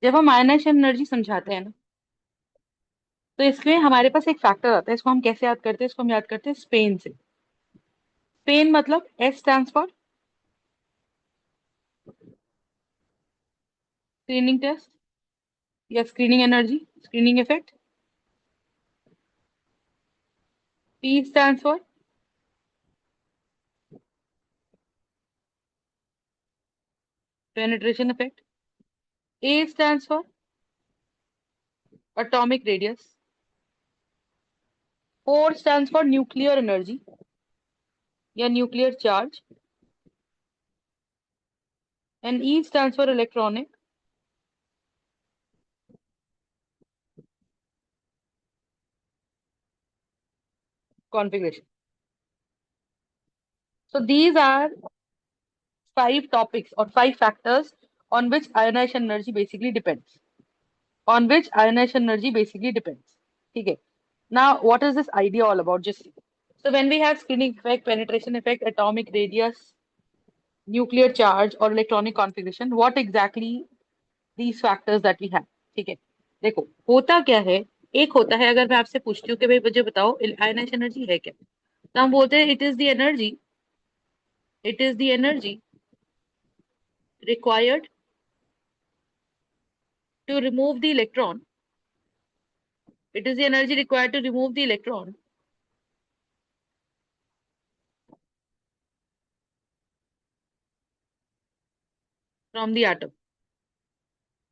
जब हम ionization energy समझाते हैं ना, तो इसमें हमारे पास एक फैक्टर आता है। इसको हम कैसे याद करते हैं? इसको हम याद करते हैं स्पेन से। स्पेन मतलब S stands for screening test या screening energy, screening effect. P stands for penetration effect. A stands for atomic radius. Four stands for nuclear energy या nuclear charge. And E stands for electronic configuration. So these are five topics or five factors on which ionization energy basically depends. On which ionization energy basically depends. Okay. Now, what is this idea all about? Just see. So when we have screening effect, penetration effect, atomic radius, nuclear charge, or electronic configuration, what exactly these factors that we have? ठीक है, देखो होता क्या है। एक होता है, अगर मैं आपसे पूछती हूँ कि भाई मुझे बताओ आयनाइजेशन एनर्जी है क्या, तो हम बोलते हैं it is the energy required to remove the electron. It is the energy required to remove the electron from the atom.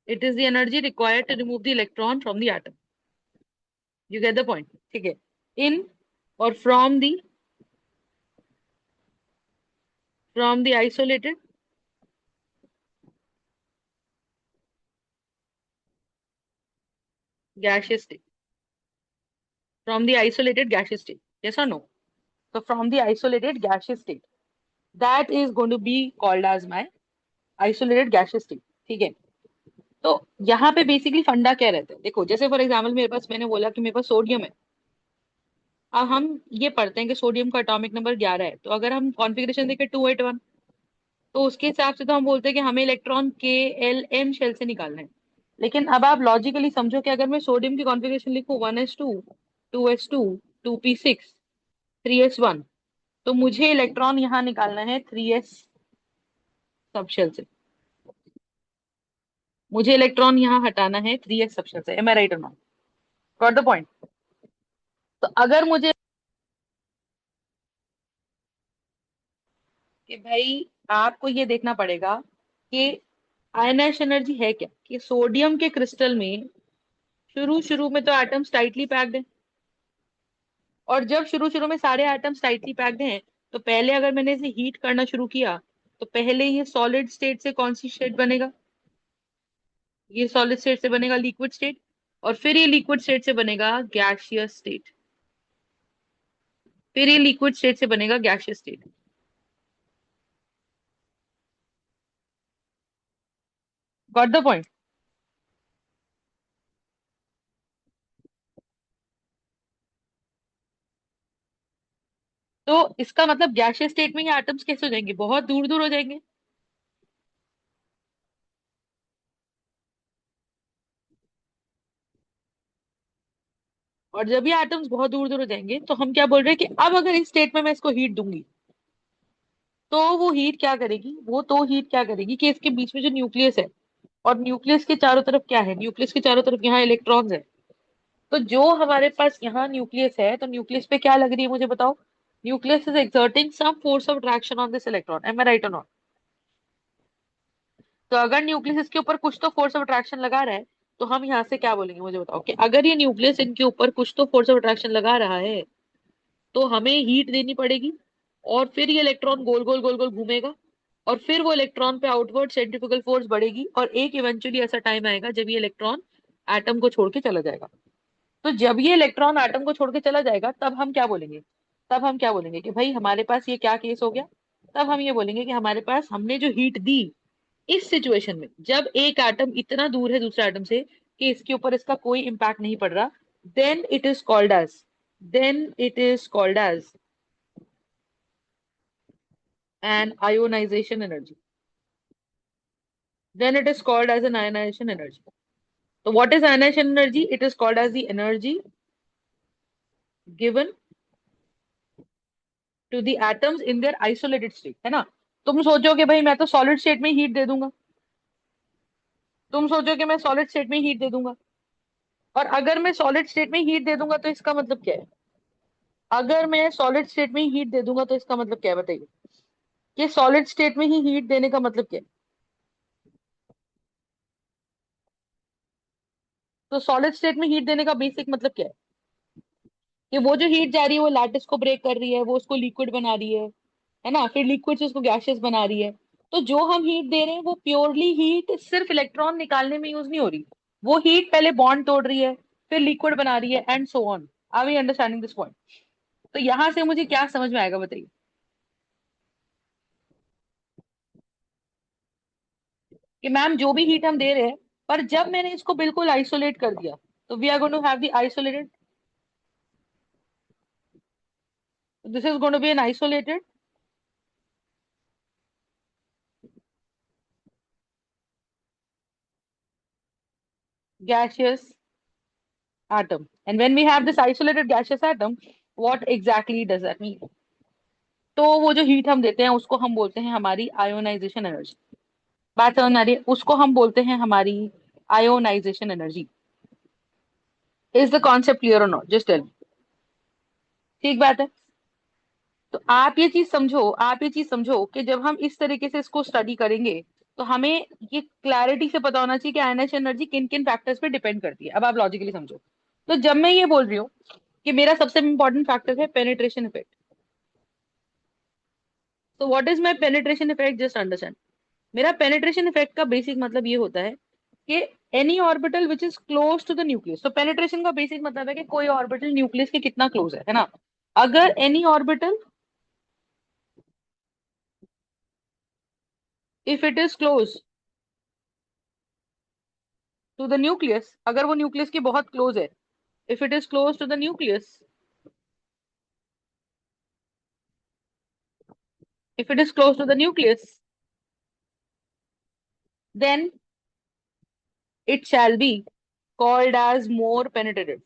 It is the energy required to remove the electron from the atom. You get the point? ठीक है, in or from the isolated gaseous state. From the isolated gaseous state. Yes or no? So from the isolated gaseous state, that is going to be called as my isolated gaseous state. ठीक है, तो यहाँ पे basically फंडा क्या रहता है? देखो जैसे फॉर एग्जाम्पल मेरे पास, मैंने बोला कि मेरे पास सोडियम है। अब हम ये पढ़ते हैं कि सोडियम का एटॉमिक नंबर 11 है, तो अगर हम कॉन्फ़िगरेशन देखें 281, तो उसके हिसाब से तो हम बोलते हैं कि हमें इलेक्ट्रॉन के एल एम शेल से निकालना है। लेकिन अब आप लॉजिकली समझो कि अगर मैं सोडियम की कॉन्फ़िगरेशन लिखूं 1s2, 2s2, 2p6, 3s1, तो मुझे इलेक्ट्रॉन यहाँ निकालना है 3s सब शेल से। मुझे इलेक्ट्रॉन यहाँ हटाना है 3s सब शेल से। एम आई राइट और नॉट? Got the point? तो अगर मुझे कि भाई आपको ये देखना पड़ेगा कि आयनाइजेशन एनर्जी है क्या, कि सोडियम के क्रिस्टल में शुरू शुरू में तो एटम्स टाइटली पैक्ड हैं। और जब शुरू शुरू में सारे एटम्स टाइटली पैक्ड हैं, तो पहले अगर मैंने इसे हीट करना शुरू किया, तो पहले ये सॉलिड स्टेट से कौन सी स्टेट बनेगा? ये सॉलिड स्टेट से बनेगा लिक्विड स्टेट, और फिर ये लिक्विड स्टेट से बनेगा गैसियस स्टेट, फिर ये लिक्विड स्टेट से बनेगा gaseous state. Got the point? तो इसका मतलब गैसियस स्टेट में ये एटम्स कैसे हो जाएंगे? बहुत दूर दूर हो जाएंगे। और जब ये एटम्स बहुत दूर दूर हो जाएंगे, तो हम क्या बोल रहे हैं कि अब अगर इस स्टेट में मैं इसको हीट दूंगी, तो वो हीट क्या करेगी? वो तो हीट क्या करेगी कि इसके बीच में जो न्यूक्लियस है, और न्यूक्लियस के चारों तरफ क्या है? न्यूक्लियस के चारों तरफ यहाँ इलेक्ट्रॉन्स है। तो जो हमारे पास यहाँ न्यूक्लियस है, तो न्यूक्लियस पे क्या लग रही है मुझे बताओ? Nucleus is exerting some force of attraction on this electron. Am I right और नॉट? तो अगर न्यूक्लियस इसके ऊपर कुछ तो फोर्स ऑफ अट्रैक्शन लगा रहा है, तो हम यहाँ से क्या बोलेंगे मुझे बताओ? कि अगर ये न्यूक्लियस इनके ऊपर कुछ तो फोर्स ऑफ अट्रैक्शन लगा रहा है, तो हमें हीट देनी पड़ेगी, और फिर ये इलेक्ट्रॉन गोल गोल गोल गोल घूमेगा, और फिर वो इलेक्ट्रॉन पे आउटवर्ड सेंट्रीफ्यूगल फोर्स बढ़ेगी, और एक इवेंचुअली ऐसा टाइम आएगा जब ये इलेक्ट्रॉन एटम को छोड़ के चला जाएगा। तो जब ये इलेक्ट्रॉन एटम को छोड़ के चला जाएगा, तब हम क्या बोलेंगे? तब हम क्या बोलेंगे कि भाई हमारे पास ये क्या केस हो गया? तब हम ये बोलेंगे कि हमारे पास हमने जो हीट दी, इस सिचुएशन में जब एक एटम इतना दूर है दूसरे एटम से कि इसके ऊपर इसका कोई इंपैक्ट नहीं पड़ रहा, then it is called as then it is called as an ionization energy. then it is called as an ionization energy. So what is ionization energy? It is called as the energy given to the atoms in their isolated state, है ना? तुम सोचो कि भाई मैं तो solid state में heat दे दूंगा, तुम सोचो कि मैं सॉलिड स्टेट में हीट दे दूंगा, और अगर मैं सॉलिड स्टेट में हीट दे दूंगा तो इसका मतलब क्या है? अगर मैं सॉलिड स्टेट में हीट दे दूंगा तो इसका मतलब क्या है, बताइए? कि सॉलिड स्टेट में ही हीट देने का मतलब क्या है? तो सॉलिड स्टेट में हीट देने का बेसिक मतलब क्या है? कि वो जो हीट जा रही है वो लैटिस को ब्रेक कर रही है, वो उसको लिक्विड बना रही है ना? फिर लिक्विड से उसको गैसेस बना रही है। तो जो हम हीट दे रहे हैं वो प्योरली हीट सिर्फ इलेक्ट्रॉन निकालने में यूज नहीं हो रही, वो हीट पहले बॉन्ड तोड़ रही है, फिर लिक्विड बना रही है, and so on. Are we understanding this point? तो यहां से मुझे क्या समझ में आएगा, बताइए? कि मैम जो भी हीट हम दे रहे हैं, पर जब मैंने इसको बिल्कुल आइसोलेट कर दिया, तो we are going to have the isolated, this is going to be an isolated gaseous atom. And when we have this isolated gaseous atom, what exactly does that mean? तो वो जो हीट हम देते हैं उसको हम बोलते हैं हमारी आयोनाइजेशन एनर्जी। बात समझ में आ रही है? उसको हम बोलते हैं हमारी ionization energy. Is the concept clear और नॉट? Just tell me. ठीक बात है। तो आप ये चीज समझो, आप ये चीज समझो कि जब हम इस तरीके से इसको स्टडी करेंगे तो हमें ये क्लैरिटी से पता होना चाहिए कि आयनाइजेशन एनर्जी किन किन फैक्टर्स पे डिपेंड करती है। अब आप लॉजिकली समझो। तो जब मैं ये बोल रही हूँ कि मेरा सबसे इंपॉर्टेंट फैक्टर है पेनिट्रेशन इफेक्ट, तो what is my penetration effect? Just understand. मेरा पेनिट्रेशन इफेक्ट का बेसिक मतलब ये होता है कि any orbital which is close to the nucleus. तो पेनिट्रेशन का बेसिक मतलब है कि कोई ऑर्बिटल न्यूक्लियस के कितना क्लोज है ना? अगर any orbital, if it is close to the nucleus, अगर वो न्यूक्लियस की बहुत क्लोज है, if it is close to the nucleus, if it is close to the nucleus, then it shall be called as more penetrative.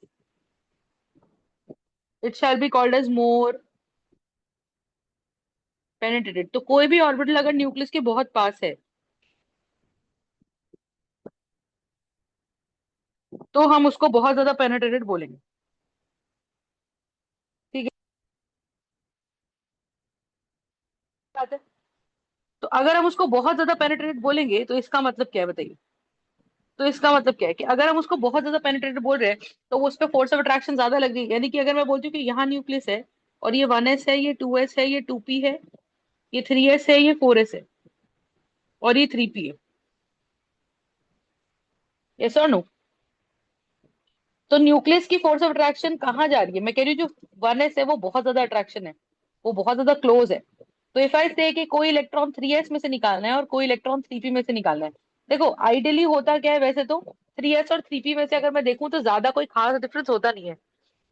It shall be called as more penetrated। तो कोई भी orbital अगर nucleus के बहुत पास है तो हम उसको बहुत ज्यादा पेनेट्रेटेड बोलेंगे। ठीक है, बात है। तो अगर हम उसको बहुत ज्यादा पेनेट्रेटेड बोलेंगे तो इसका मतलब क्या है, बताइए? तो इसका मतलब क्या है कि अगर हम उसको बहुत ज्यादा पेनेट्रेटेड बोल रहे हैं तो वो उस पर फोर्स ऑफ अट्रैक्शन ज्यादा लग रही है। यानी कि अगर मैं बोलती हूँ कि यहाँ न्यूक्लियस है और ये 1s है, ये 2s है, ये 2p है, ये 3s है, ये 4s है, और ये 3p है, यस और नो? तो न्यूक्लियस की फोर्स ऑफ अट्रैक्शन कहाँ जा रही है? मैं कह रही हूँ जो 1s है वो बहुत ज्यादा अट्रैक्शन है, वो बहुत ज्यादा क्लोज है। तो इफ आई से कि कोई इलेक्ट्रॉन 3s में से निकालना है और कोई इलेक्ट्रॉन 3p में से निकालना है, देखो आइडियली होता क्या है वैसे तो, 3s और 3p में से अगर मैं देखूं तो ज्यादा कोई खास डिफरेंस होता नहीं है,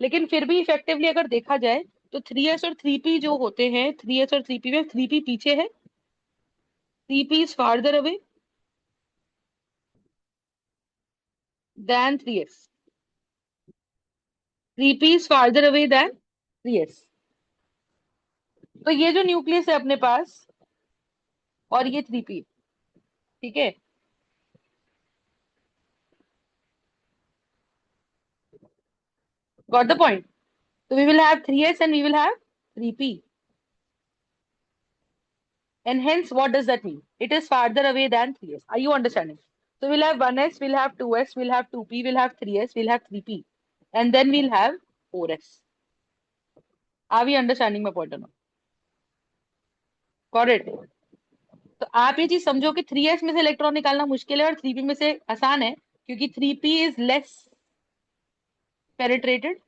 लेकिन फिर भी इफेक्टिवली अगर देखा जाए तो 3s और 3p जो होते हैं, 3s और 3p में 3p पीछे है, 3p is farther away than 3s, 3p is farther away than 3s। तो ये जो न्यूक्लियस है अपने पास, और ये 3p, ठीक है? Got the point? तो we will have 3s and we will have 3p, and hence what does that mean? It is farther away than 3s. Are you understanding? So we'll have 1s, we'll have 2s, we'll have 2p, we'll have 3s, we'll have 3p, and then we'll have 4s. Are we understanding my point or not? Got it? तो आप ये चीज समझो कि 3s में से electron निकालना मुश्किल है और 3p में से आसान है, क्योंकि 3p is less penetrated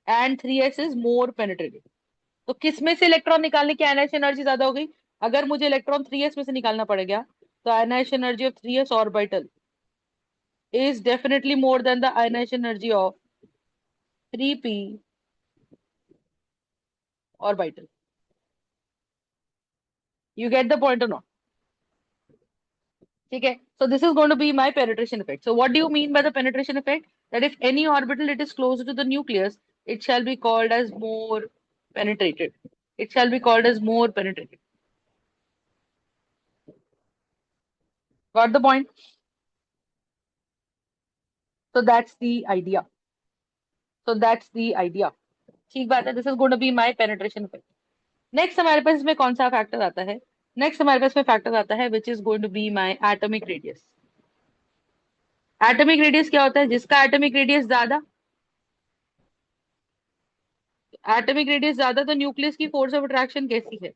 and 3s is more penetrated. तो किस में से इलेक्ट्रॉन निकालने की आयनाइजेशन एनर्जी ज्यादा हो गई? अगर मुझे इलेक्ट्रॉन 3s में से निकालना पड़ेगा तो ionization energy of 3s orbital is definitely more than the ionization energy of 3p orbital. You get the point or not? ठीक है. So this is going to be my penetration effect. So what do you mean by the penetration effect? That if any orbital it is closer to the nucleus, it shall be called as more penetrated. It shall be called as more penetrated. Got the point? So that's the idea. So that's the idea. ठीक बात है. This is going to be my penetration effect. Next हमारे पास इसमें कौन सा factor आता है? Next हमारे पास में फैक्टर आता है which is going to be my atomic radius. Atomic radius क्या होता है? जिसका एटॉमिक रेडियस ज्यादा, एटॉमिक रेडियस ज्यादा तो न्यूक्लियस की फोर्स ऑफ अट्रैक्शन कैसी है?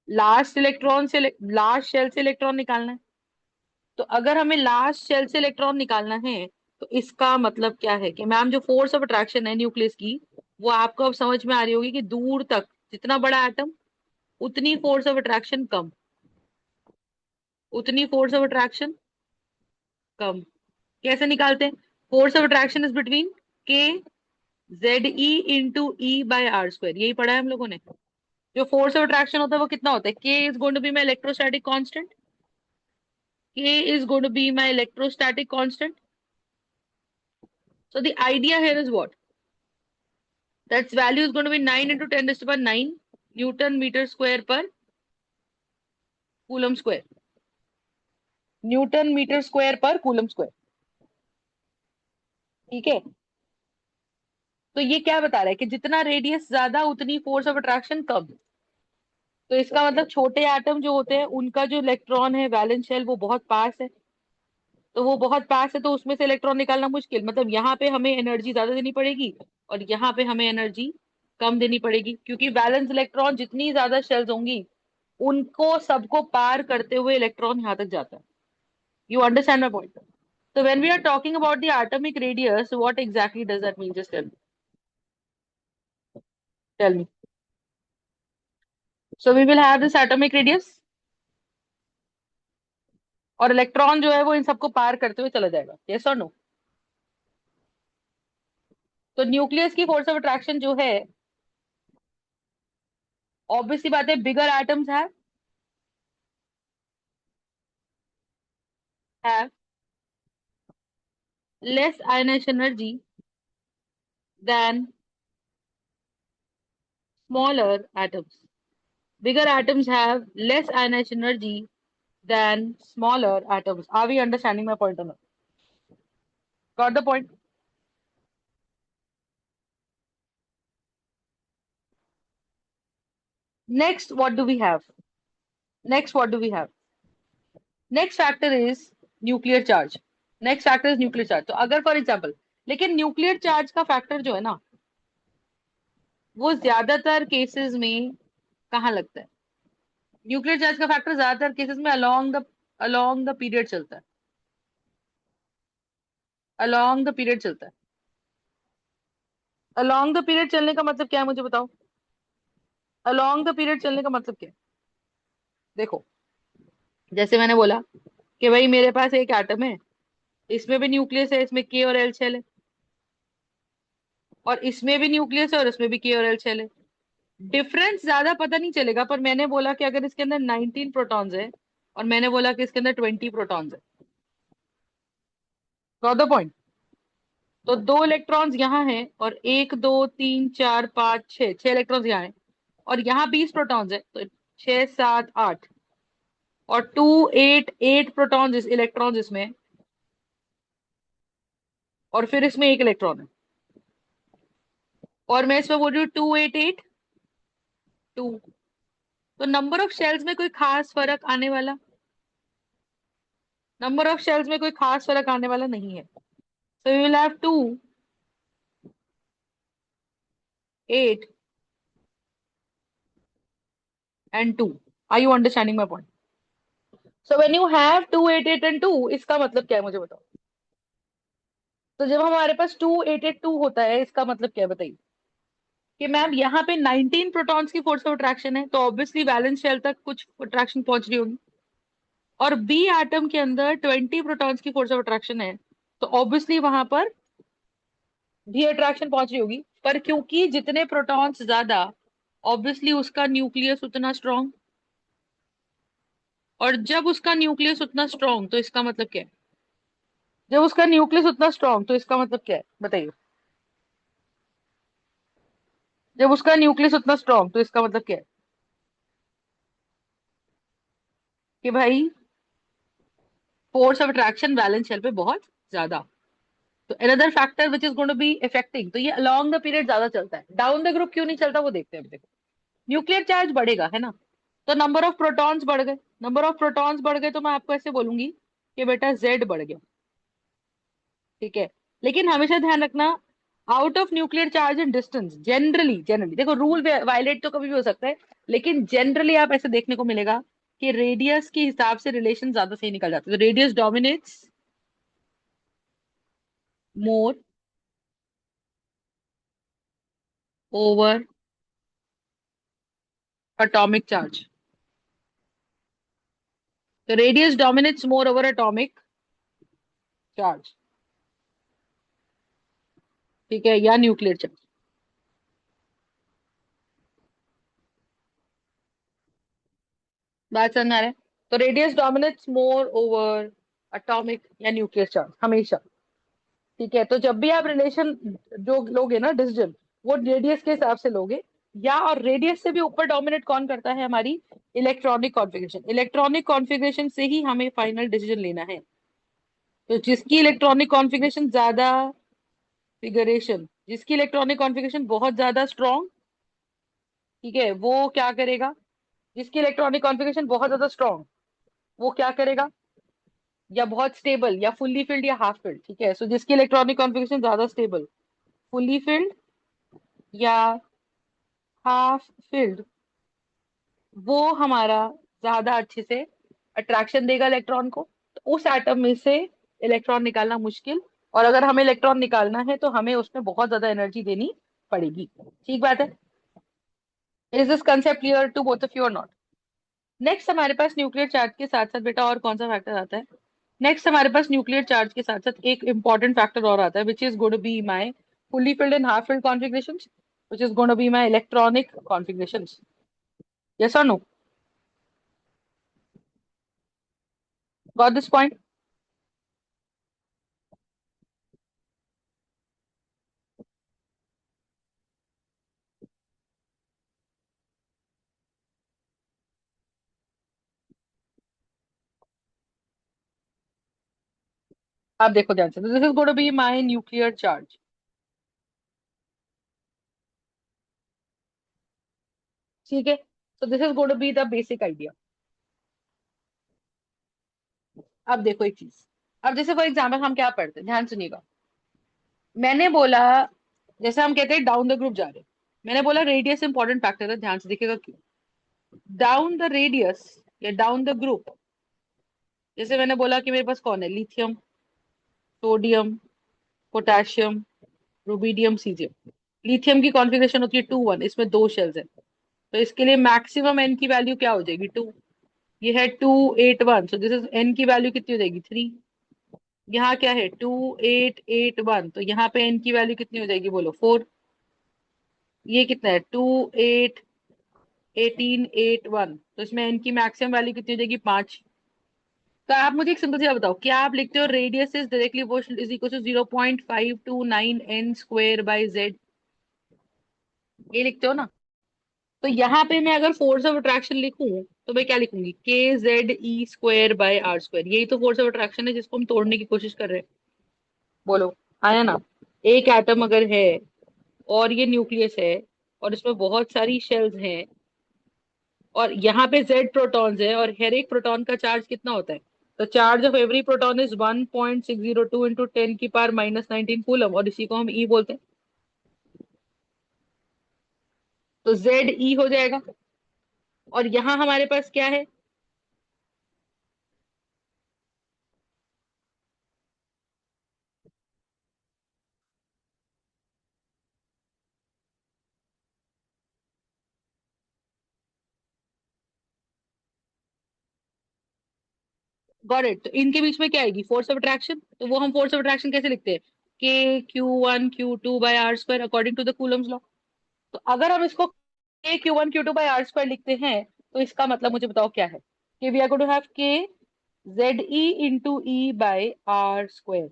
लास्ट इलेक्ट्रॉन से लास्ट शेल से इलेक्ट्रॉन निकालना है. तो अगर हमें लास्ट शेल से इलेक्ट्रॉन निकालना है तो इसका मतलब क्या है कि मैम जो फोर्स ऑफ अट्रैक्शन है न्यूक्लियस की, वो आपको अब समझ में आ रही होगी कि दूर तक जितना बड़ा एटम उतनी फोर्स ऑफ अट्रैक्शन कम, उतनी फोर्स ऑफ अट्रैक्शन कम. कैसे निकालते हैं? Force of attraction is between K Z E into E by R square. यही पढ़ा है हम लोगों ने. जो फोर्स ऑफ अट्रैक्शन होता है वो कितना होता है? K is going to be my electrostatic constant. K is going to be my electrostatic constant. So the idea here is what? That value is going to be 9 into 10 raised to the power 9 Newton meter square per Coulomb square. Newton metre square per coulomb square. ठीक है. तो ये क्या बता रहा है कि जितना रेडियस ज्यादा उतनी फोर्स ऑफ अट्रैक्शन कम. तो इसका मतलब छोटे एटम जो होते हैं उनका जो इलेक्ट्रॉन है वैलेंस शेल वो बहुत पास है. तो वो बहुत पास है तो उसमें से इलेक्ट्रॉन निकालना मुश्किल. मतलब यहाँ पे हमें एनर्जी ज्यादा देनी पड़ेगी और यहाँ पे हमें एनर्जी कम देनी पड़ेगी, क्योंकि वैलेंस इलेक्ट्रॉन जितनी ज्यादा शेल्स होंगी उनको सबको पार करते हुए इलेक्ट्रॉन यहाँ तक जाता है. You understand my point? So when we are talking about the atomic radius, what exactly does that mean? Just tell me. Tell me. So we will have this atomic radius और electron जो है वो इन सबको पार करते हुए चला जाएगा. Yes और नो? तो न्यूक्लियस की फोर्स ऑफ अट्रैक्शन जो है, ऑब्वियसली बात है, बिगर atoms have less ionization energy than smaller atoms. Bigger atoms have less ionization energy than smaller atoms. Are we understanding my point or not? Got the point? Next, what do we have? Next, what do we have? Next factor is nuclear charge. Next factor is nuclear charge. तो अगर for example, लेकिन nuclear charge का factor जो है ना वो ज्यादातर cases में कहाँ लगता है? न्यूक्लियर चार्ज का फैक्टर ज्यादातर केसेस में अलोंग द पीरियड चलता है. अलोंग द पीरियड चलता है. अलोंग द पीरियड चलने का मतलब क्या है मुझे बताओ? अलोंग द पीरियड चलने का मतलब क्या है? देखो, जैसे मैंने बोला कि भाई मेरे पास एक एटम है, इसमें भी न्यूक्लियस है, इसमें के और एल शेल है, और इसमें भी न्यूक्लियस है और इसमें भी के और एल शेल है. डिफरेंस ज्यादा पता नहीं चलेगा, पर मैंने बोला कि अगर इसके अंदर 19 प्रोटॉन्स है और मैंने बोला कि इसके अंदर 20 प्रोटॉन्स है. Got the point? तो दो इलेक्ट्रॉन्स यहाँ हैं और एक दो तीन चार पाँच छह, छह इलेक्ट्रॉन्स यहाँ हैं और यहाँ 20 प्रोटॉन्स है, तो छह सात आठ और two eight, eight protons electrons इसमें, और फिर इसमें एक इलेक्ट्रॉन है, और मैं इसमें बोल रही हूँ टू एट एट टू. तो नंबर ऑफ शेल्स में कोई खास फर्क आने वाला, नंबर ऑफ शेल्स में कोई खास फर्क आने वाला नहीं है. So we will have two eight and two. Are you understanding my point? So when you have two eight eight and two, इसका मतलब क्या है मुझे बताओ? तो जब हमारे पास टू एट एट टू होता है इसका मतलब क्या है बताइए? कि मैम यहाँ पे 19 प्रोटॉन्स की फोर्स ऑफ अट्रैक्शन है, तो ऑब्वियसली वैलेंस शेल तक कुछ अट्रैक्शन पहुंच रही होगी, और बी एटम के अंदर 20 प्रोटॉन्स की फोर्स ऑफ अट्रैक्शन है, तो ऑब्वियसली वहां पर भी अट्रैक्शन पहुंच रही होगी. पर क्योंकि जितने प्रोटॉन्स ज्यादा, ऑब्वियसली उसका न्यूक्लियस उतना स्ट्रॉन्ग. और जब उसका न्यूक्लियस उतना स्ट्रॉन्ग तो इसका मतलब क्या है? जब उसका न्यूक्लियस उतना स्ट्रॉन्ग तो इसका मतलब क्या है, बताइए। जब उसका न्यूक्लियस उतना स्ट्रॉन्ग तो इसका मतलब क्या है? कि भाई force of attraction valence shell पे बहुत ज्यादा। तो another factor which is going to be effecting, तो ये अलॉन्ग द पीरियड ज्यादा चलता है, डाउन द ग्रुप क्यों नहीं चलता वो देखते हैं अभी। देखो न्यूक्लियर चार्ज बढ़ेगा है ना, तो नंबर ऑफ प्रोटॉन्स बढ़ गए। नंबर ऑफ प्रोटॉन्स बढ़ गए तो मैं आपको ऐसे बोलूंगी कि बेटा जेड बढ़ गया। ठीक है, लेकिन हमेशा ध्यान रखना, out of nuclear charge and distance, generally generally देखो रूल वायलेट तो कभी भी हो सकता है, लेकिन जनरली आप ऐसे देखने को मिलेगा कि रेडियस के हिसाब से रिलेशन ज्यादा सही निकल जाते हैं। तो radius dominates more over atomic charge. तो radius dominates more over atomic charge. ठीक है, या न्यूक्लियर चार्ज। बात समझ आ रहा है? तो radius dominates more over atomic या न्यूक्लियर चार्ज हमेशा। ठीक है, तो जब भी आप रिलेशन जो लोगे ना डिसीजन, वो रेडियस के हिसाब से लोगे। या और रेडियस से भी ऊपर डोमिनेट कौन करता है, हमारी इलेक्ट्रॉनिक कॉन्फ़िगरेशन। इलेक्ट्रॉनिक कॉन्फ़िगरेशन से ही हमें फाइनल डिसीजन लेना है। तो जिसकी इलेक्ट्रॉनिक कॉन्फ़िगरेशन बहुत ज्यादा स्ट्रॉन्ग, ठीक है, वो क्या करेगा? जिसकी इलेक्ट्रॉनिक कॉन्फ़िगरेशन बहुत ज्यादा स्ट्रॉन्ग, वो क्या करेगा? या बहुत स्टेबल, या फुल्ली फिल्ड, या हाफ फिल्ड। ठीक है, सो जिसकी इलेक्ट्रॉनिक कॉन्फ़िगरेशन ज्यादा स्टेबल, फुल्ली फिल्ड या हाफ फिल्ड, वो हमारा ज्यादा अच्छे से अट्रैक्शन देगा इलेक्ट्रॉन को। तो उस एटम में से इलेक्ट्रॉन निकालना मुश्किल, और अगर हमें इलेक्ट्रॉन निकालना है तो हमें उसमें बहुत ज्यादा एनर्जी देनी पड़ेगी। ठीक बात है? Is this concept clear to both of you और नॉट? नेक्स्ट हमारे पास न्यूक्लियर चार्ज के साथ साथ बेटा और कौन सा फैक्टर आता है? नेक्स्ट हमारे पास न्यूक्लियर चार्ज के साथ साथ एक इंपॉर्टेंट फैक्टर और आता है, which is going to be my fully filled and half filled configurations, which is going to be my electronic configurations. Yes or no? Got this point? आप देखो ध्यान से, this is going to be my nuclear charge. ठीक है, तो this is going to be the basic idea. अब देखो एक चीज, अब जैसे फॉर एग्जाम्पल हम क्या पढ़ते हैं, ध्यान सुनिएगा। मैंने बोला, जैसे हम कहते हैं डाउन द ग्रुप जा रहे हैं, मैंने बोला रेडियस इंपॉर्टेंट फैक्टर है, ध्यान से देखिएगा क्यों। डाउन द रेडियस या डाउन द ग्रुप, जैसे मैंने बोला कि मेरे पास कौन है, lithium, sodium, potassium, rubidium, caesium. Lithium की कॉन्फ़िगरेशन होती है 2 1, इसमें दो शेल्स है। तो इसके लिए मैक्सिमम एन की वैल्यू क्या हो जाएगी, 2। ये है 2 8 1, सो दिस इज एन की वैल्यू कितनी हो जाएगी, 3। यहाँ क्या है, 2 8 8 1, तो यहाँ पे एन की वैल्यू कितनी हो जाएगी, बोलो, 4। ये कितना है, 2 8 18 8 1, तो इसमें एन की मैक्सिमम वैल्यू कितनी हो जाएगी, 5। तो आप मुझे एक सिंपल सी बात बताओ, क्या आप लिखते हो radius is directly proportional is equal to 0.529 n square by Z? ये लिखते हो ना? तो यहाँ पे मैं अगर फोर्स ऑफ अट्रैक्शन लिखूं तो मैं क्या लिखूंगी, K Z E square by R square. यही तो फोर्स ऑफ अट्रैक्शन है जिसको हम तोड़ने की कोशिश कर रहे हैं। बोलो, आया ना? एक एटम अगर है और ये न्यूक्लियस है और इसमें बहुत सारी शेल्स हैं, और यहाँ पे जेड प्रोटॉन्स है, और हर एक प्रोटॉन का चार्ज कितना होता है? तो charge of every proton is 1.602 into 10 की पावर -19 कूलम, और इसी को हम ई बोलते हैं। तो जेड ई हो जाएगा। और यहाँ हमारे पास क्या है? Got it. तो इनके बीच में क्या आएगी, फोर्स ऑफ अट्रैक्शन। तो वो हम फोर्स ऑफ अट्रैक्शन कैसे लिखते हैं, K Q1 Q2 by R square according to the Coulomb's law. तो अगर हम इसको K Q1 Q2 by R square लिखते हैं, तो इसका मतलब मुझे बताओ क्या है? कि we are going to have K Z E into E by R square.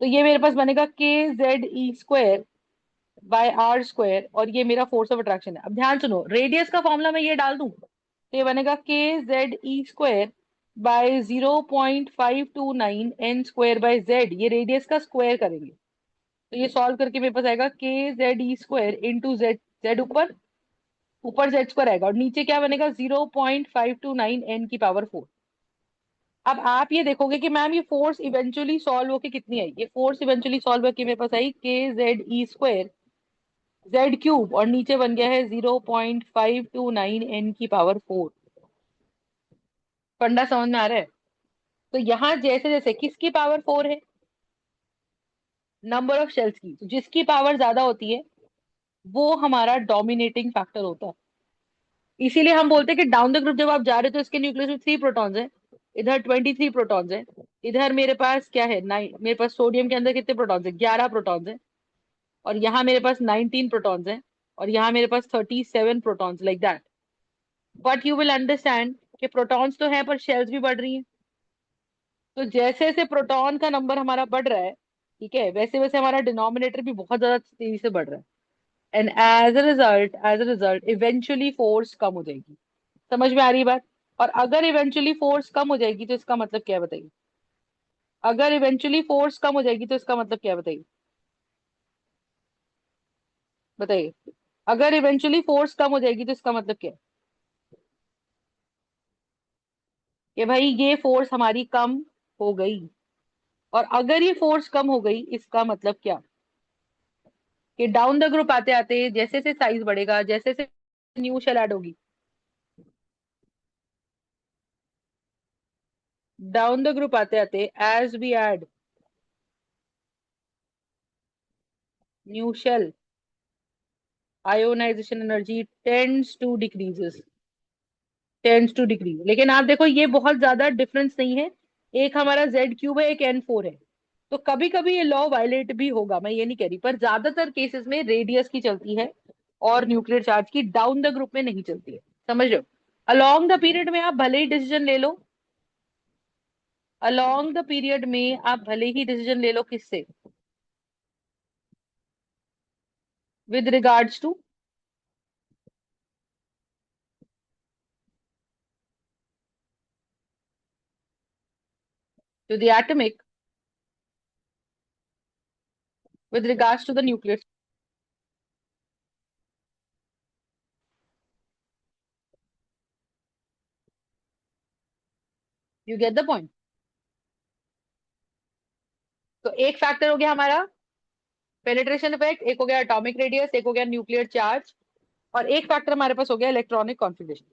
तो ये मेरे पास बनेगा K Z E square by R square, और ये मेरा फोर्स ऑफ अट्रैक्शन है। अब ध्यान सुनो, रेडियस का फॉर्मूला मैं ये डाल दूं तो ये बनेगा K Z E square by 0.529 n square by Z. ये रेडियस का स्क्वायर करेंगे तो ये सॉल्व करके मेरे पास आएगा K Z E square into Z, Z ऊपर, ऊपर जेड स्क्वायर आएगा, और नीचे क्या बनेगा 0.529 एन की पावर 4। अब आप ये देखोगे कि मैम ये फोर्स इवेंचुअली सॉल्व होके कितनी आई। ये फोर्स इवेंचुअली सॉल्व होके मेरे पास आई के Z E square Z cube, और नीचे बन गया है 0.529 एन की पावर 4। फंडा समझ में आ रहा है? तो यहाँ जैसे जैसे किसकी पावर 4 है, नंबर ऑफ शेल्स की, तो जिसकी पावर ज्यादा होती है वो हमारा डोमिनेटिंग फैक्टर होता है। इसीलिए हम बोलते हैं कि डाउन द ग्रुप जब आप जा रहे हो तो इसके न्यूक्लियस में 3 प्रोटॉन्स है, इधर 23 प्रोटॉन्स है, इधर मेरे पास क्या है 9, मेरे पास सोडियम के अंदर कितने प्रोटॉन्स है 11 प्रोटॉन्स है, और यहाँ मेरे पास 19 प्रोटॉन्स है, और यहाँ मेरे पास 37 protons, like that. But you will understand कि प्रोटॉन्स तो है पर शेल्स भी बढ़ रही हैं। तो जैसे जैसे प्रोटॉन का नंबर हमारा बढ़ रहा है, ठीक है, वैसे वैसे हमारा डिनोमिनेटर भी बहुत ज्यादा तेजी से बढ़ रहा है, and as a result eventually force कम हो जाएगी। समझ में आ रही है बात? और अगर इवेंचुअली फोर्स कम हो जाएगी तो इसका मतलब क्या है बताइए? अगर इवेंचुअली फोर्स कम हो जाएगी तो इसका मतलब क्या है बताइए? बताइए, अगर इवेंचुअली फोर्स कम हो जाएगी तो इसका मतलब क्या है? कि भाई ये फोर्स हमारी कम हो गई। और अगर ये फोर्स कम हो गई इसका मतलब क्या? कि डाउन द ग्रुप आते आते जैसे जैसे साइज बढ़ेगा, जैसे जैसे न्यू शेल ऐड होगी, डाउन द ग्रुप आते आते as we add new shell, ionization energy tends to decrease. लेकिन आप देखो ये बहुत ज्यादा डिफरेंस नहीं है, एक हमारा जेड क्यूब है, एक एन फोर है। तो कभी कभी ये लॉ वायलेट भी होगा, मैं ये नहीं कह रही, पर ज्यादातर केसेस में रेडियस की चलती है और न्यूक्लियर चार्ज की डाउन द ग्रुप में नहीं चलती है। समझ रहे हो? अलोंग द पीरियड में आप भले ही डिसीजन ले लो, अलोंग द पीरियड में आप भले ही डिसीजन ले लो, किससे? With regards to the atomic, with regards to the nuclear. You get the point? तो एक फैक्टर हो गया हमारा पेनिट्रेशन इफेक्ट, एक हो गया एटॉमिक रेडियस, एक हो गया न्यूक्लियर चार्ज, और एक फैक्टर हमारे पास हो गया इलेक्ट्रॉनिक कॉन्फ़िगरेशन।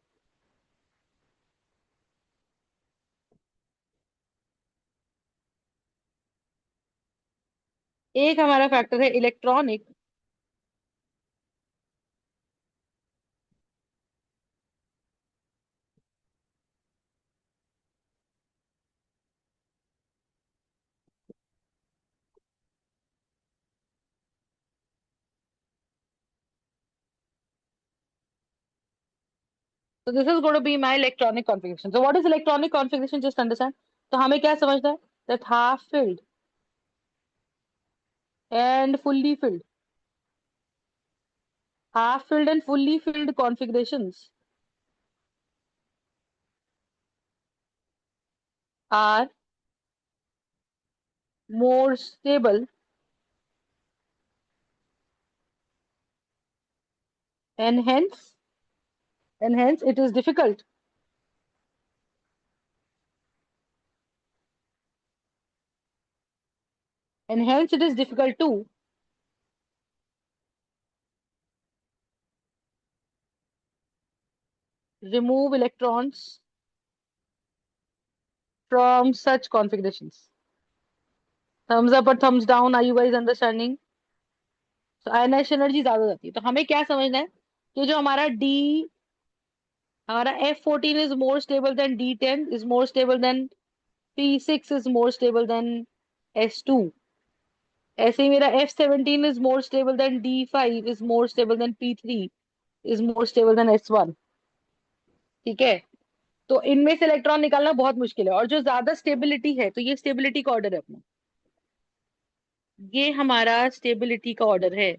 एक हमारा फैक्टर है इलेक्ट्रॉनिक तो this is going to be my electronic configuration. So what is electronic configuration, just understand. तो हमें क्या समझना है? That half filled and fully filled, half filled and fully filled configurations are more stable, and hence it is difficult, and hence it is difficult to remove electrons from such configurations. Thumbs up or thumbs down, are you guys understanding? तो ionization energy ज्यादा हो जाती है। तो हमें क्या समझना है कि जो हमारा डी, हमारा F14 is more stable then D10, is more stable then P6, is more stable then S2। ऐसे ही मेरा F17 is more stable then D5, is more stable then P3, is more stable then S1। ठीक है? तो इनमें से electron निकालना बहुत मुश्किल है। और जो ज्यादा स्टेबिलिटी है, तो ये स्टेबिलिटी का ऑर्डर है अपना, ये हमारा स्टेबिलिटी का ऑर्डर है।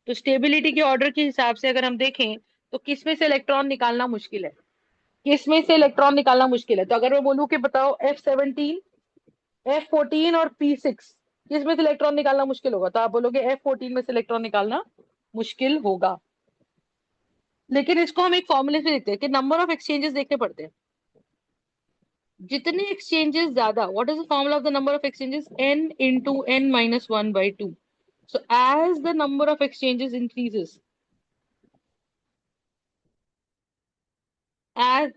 तो स्टेबिलिटी के ऑर्डर के हिसाब से अगर हम देखें, तो किस में से इलेक्ट्रॉन निकालना मुश्किल है, किस में से इलेक्ट्रॉन निकालना मुश्किल है। तो अगर मैं बोलूं कि बताओ F17, F14 और P6, किस में से इलेक्ट्रॉन निकालना मुश्किल होगा, तो आप बोलोगे F14 में से इलेक्ट्रॉन निकालना मुश्किल होगा। लेकिन इसको हम एक फॉर्मूले से देखते हैं कि नंबर ऑफ एक्सचेंजेस देखने पड़ते हैं। जितने एक्सचेंजेस ज्यादा, what is the formula of the number of exchanges, n into n minus 1 by 2. So as the number of exchanges increases, as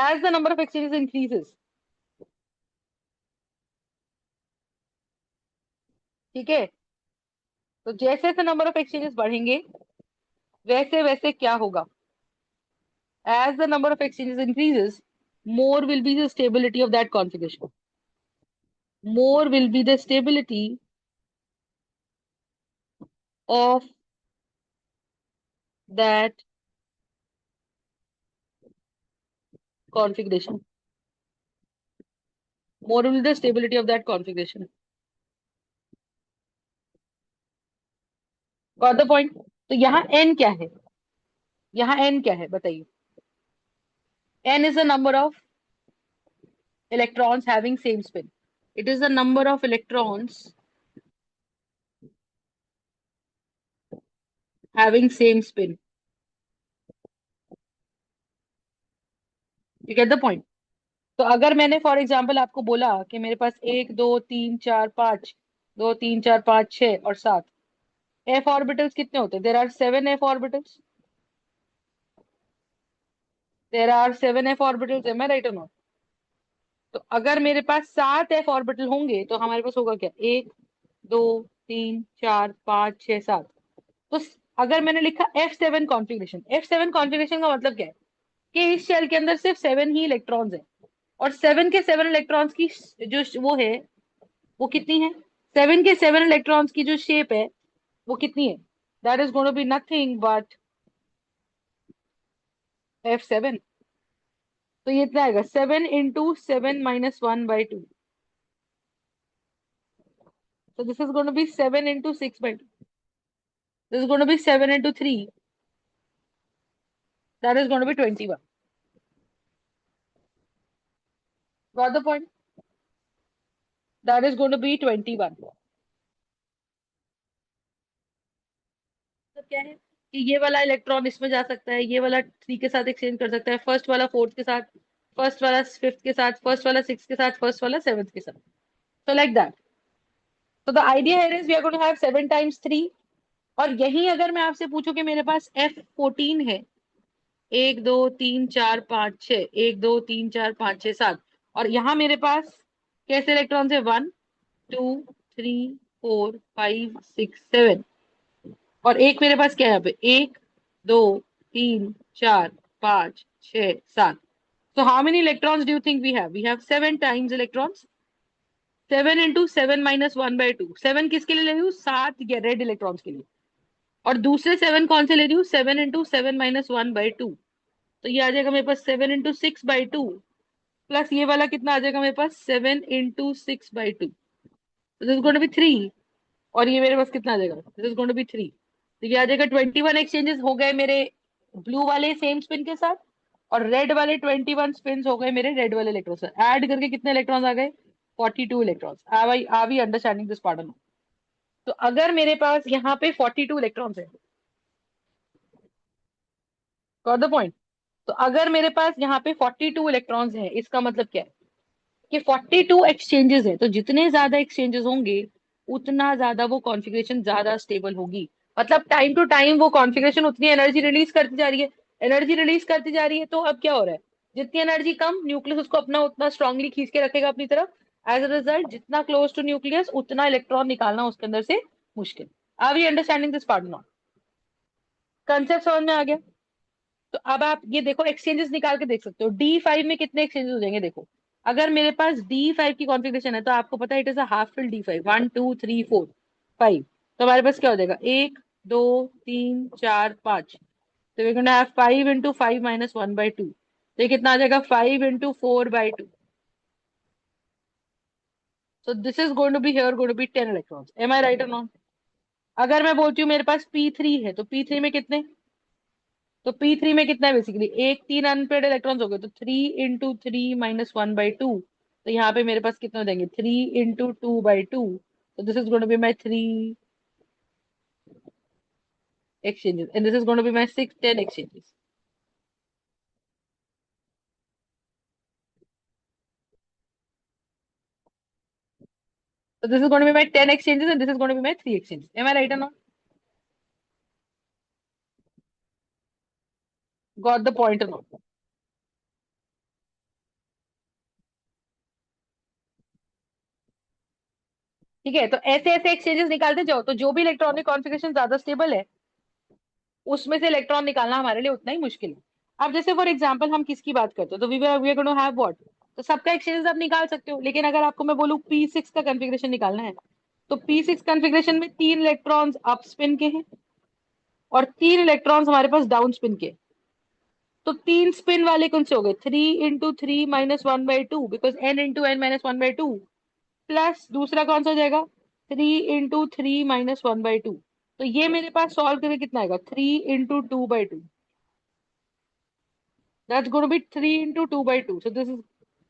as the number of exchanges increases, ठीक है, तो जैसे जैसे नंबर ऑफ एक्सचेंजेस बढ़ेंगे, वैसे वैसे क्या होगा, as the number of exchanges increases, more will be the stability of that configuration. More will be the stability of that configuration. More will be the stability of that configuration. Got the point? तो यहाँ n क्या है, यहाँ n क्या है बताइए। n is the number of electrons having same spin. It is the number of electrons having same spin. You get the point? तो अगर मैंने फॉर एग्जाम्पल आपको बोला कि मेरे पास 1 2 3 4 5, 2 3 4 5 6 और 7 एफ ऑर्बिटल्स कितने होते हैं, there are 7 F orbitals, there are 7 F orbitals, am I right और नॉट। तो अगर मेरे पास 7 एफ ऑर्बिटल होंगे, तो हमारे पास होगा क्या, 1 2 3 4 5 6 7। तो अगर मैंने लिखा F7 कॉन्फ़िगरेशन, F7 कॉन्फ़िगरेशन का मतलब क्या है कि इस शेल के अंदर सिर्फ 7 ही इलेक्ट्रॉन्स है, और 7 के 7 इलेक्ट्रॉन्स की जो वो है, वो कितनी है, 7 के 7 इलेक्ट्रॉन्स की जो शेप है, वो कितनी है, that is going to be nothing but F7। तो ये इतना आएगा 7 into 7 - 1 by 2। So this is going to be 7 into 6 by 2. This is going to be 7 into 3. That is going to be 21. Got the point? That is going to be 21. तो क्या है कि ये वाला इलेक्ट्रॉन इसमें जा सकता है, ये वाला 3 के साथ एक्सचेंज कर सकता है, फर्स्ट वाला 4th के साथ, फर्स्ट वाला 5th के साथ, फर्स्ट वाला 6th के साथ, फर्स्ट वाला 7th के साथ। So like that. So the idea here is we are going to have 7 times 3. और यही अगर मैं आपसे पूछूं कि मेरे पास F14 है, 1 2 3 4 5 6, 1 2 3 4 5 6 7, और यहाँ मेरे पास कैसे इलेक्ट्रॉन है, 1 2 3 4 5 6 7, और एक मेरे पास क्या है यहाँ पे, 1 2 3 4 5 6 7। So how many electrons do you think we have? We have 7 times electrons. 7 into 7 - 1 by 2. 7 किसके लिए ले रही हूँ, 7 रेड इलेक्ट्रॉन्स के लिए। और दूसरे 7 कौन से ले रही हूँ, 7 into 7 - 1 by 2। तो ये आ जाएगा मेरे पास 7 into 6 by 2, प्लस ये वाला कितना आ जाएगा मेरे पास, 7 into 6 by 2। This is going to be 3। और ये मेरे पास कितना आ जाएगा, this is going to be 3। तो ये आ जाएगा 21 एक्सचेंजेस हो गए मेरे ब्लू वाले सेम स्पिन के साथ, और रेड वाले 21 स्पिन हो गए मेरे रेड वाले इलेक्ट्रॉन से। ऐड करके कितने इलेक्ट्रॉन आ गए, 42 electrons. Are we understanding this part? तो अगर मेरे पास यहाँ पे 42 इलेक्ट्रॉन्स है, गॉट द पॉइंट। तो अगर मेरे पास यहाँ पे 42 इलेक्ट्रॉन्स है, इसका मतलब क्या है कि 42 एक्सचेंजेस है, तो जितने ज्यादा एक्सचेंजेस होंगे, उतना ज्यादा वो कॉन्फ़िगरेशन ज्यादा स्टेबल होगी। मतलब टाइम टू टाइम वो कॉन्फ़िगरेशन उतनी एनर्जी रिलीज करती जा रही है, एनर्जी रिलीज करती जा रही है। तो अब क्या हो रहा है, जितनी एनर्जी कम, न्यूक्लियस उसको अपना उतना स्ट्रांगली खींच के रखेगा अपनी तरफ। एज अ रिजल्ट जितना क्लोज टू न्यूक्लियस, उतना इलेक्ट्रॉन निकालना उसके अंदर से मुश्किल। Are we understanding this part not? Concept समझ में आ गया? तो अब आप ये देखो, एक्सचेंजेस निकाल के देख सकते हो, D5 में कितने एक्सचेंजेस हो जाएंगे देखो। अगर मेरे पास D5 की कॉन्फ़िगरेशन है, तो आपको पता है it is a half fill D5, 1 2 3 4 5। तो हमारे पास क्या हो जाएगा, 1 2 3 4 5, तो we gonna have 5 into 5 minus 1 by 2, तो ये कितना आ जाएगा 5 into 4 by 2. So this is going to be here going to be 10 electrons. Am I right or not? अगर मैं बोलती हूँ मेरे पास P3 है, तो P3 में कितने, तो P3 में कितना है बेसिकली, एक, तीन अनपेड इलेक्ट्रॉन्स हो गए, तो 3 into 3 minus 1 by 2. तो यहाँ पे मेरे पास कितने हो जाएंगे, 3 into 2 by 2. तो this is going to be my 3 exchanges and this is going to be my 10 exchanges. So this is going to be my 10 exchanges and this is going to be my 3 exchanges. Am I right or not? Got the point or not? ठीक है, तो ऐसे ऐसे exchanges निकालते जाओ, तो जो भी इलेक्ट्रॉनिक कॉन्फ़िगरेशन ज्यादा स्टेबल है उसमें से इलेक्ट्रॉन निकालना हमारे लिए उतना ही मुश्किल है. अब जैसे फॉर एग्जांपल हम किसकी बात करते हैं, तो we are going to have what, तो सबका एक्सचेंजेस आप निकाल सकते हो, लेकिन अगर आपको मैं बोलूं P6 का कॉन्फ़िगरेशन निकालना है, तो P6 कॉन्फ़िगरेशन में 3 इलेक्ट्रॉन्स अप स्पिन के हैं और 3 इलेक्ट्रॉन्स हमारे पास डाउन स्पिन के. तो 3 स्पिन वाले कौन से हो गए, 3 into 3 minus 1 by 2, because n into n minus 1 by 2, plus दूसरा कौन सा हो जाएगा, 3 into 3 minus 1 by 2. तो ये मेरे पास सॉल्व करके कितना आएगा, 3 into 2 by 2. That's going to be 3 into 2 by 2. So this is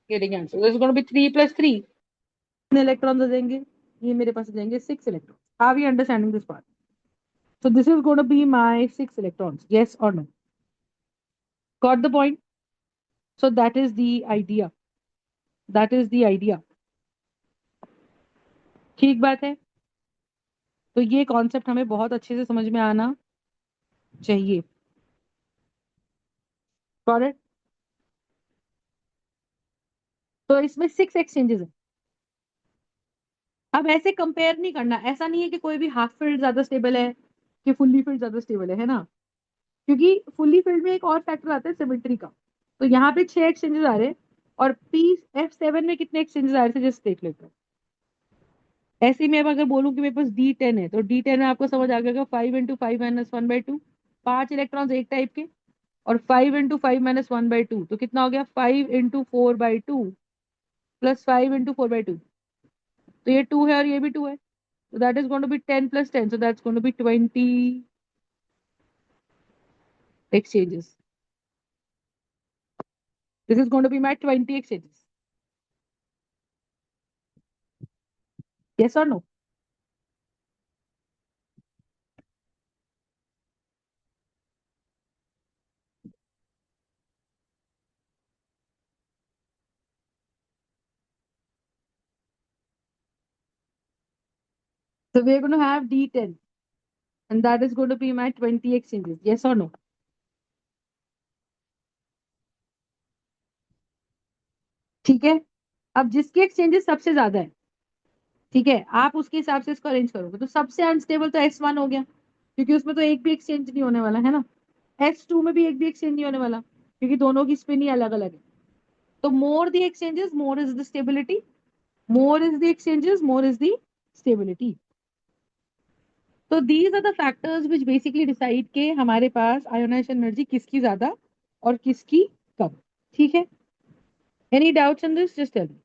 getting answer. This is going to be 3 + 3. कितने इलेक्ट्रॉन्स आ जाएंगे, ये मेरे पास आ जाएंगे 6 electron. Are we understanding this part? So this is going to be my 6 electrons. Yes or no? Got the point? So that is the idea. That is the idea. ठीक बात है. तो ये कॉन्सेप्ट हमें बहुत अच्छे से समझ में आना चाहिए. Got it? तो इसमें 6 एक्सचेंजेस है. अब ऐसे कंपेयर नहीं करना, ऐसा नहीं है कि कोई भी हाफ फील्ड ज्यादा स्टेबल है कि फुल्ली फील्ड ज्यादा स्टेबल है ना, क्योंकि फुल्ली फील्ड में एक और फैक्टर आता है सिमेट्री का. तो यहाँ पे 6 एक्सचेंजेस आ रहे हैं और P F7 में कितने एक्सचेंजेस आ रहे थे जस्ट देख लेते हैं. ऐसे में अब अगर बोलूं कि मेरे पास D10 है, तो D10 में आपको समझ आ गया 5 into 5 minus 1 by 2, 5 इलेक्ट्रॉन्स एक टाइप के, और 5 into 5 minus 1 by 2, तो कितना हो गया 5 into 4 by 2 plus 5 into 4 by 2. तो ये 2 है और ये भी 2 है, तो that is going to be 10 + 10, so that's going to be 20 exchanges. This is going to be my 20 exchanges. Yes or no? So we are going to have D10 and that is going to be my 20 exchanges. Yes or no? ठीक है. अब जिसके exchanges सबसे ज्यादा है, ठीक है, आप उसके हिसाब से इसको अरेंज करोगे, तो सबसे अनस्टेबल तो S1 हो गया, क्योंकि उसमें तो एक भी एक्सचेंज नहीं होने वाला है ना. S2 में भी एक भी एक्सचेंज नहीं होने वाला, क्योंकि दोनों की स्पिन ही अलग अलग है. तो more the exchanges more is the stability, more is the exchanges more is the stability. तो these are the factors which basically decide के हमारे पास आयोनाइजेशन एनर्जी किसकी ज्यादा और किसकी कम. ठीक है. Any doubts in this, just tell me.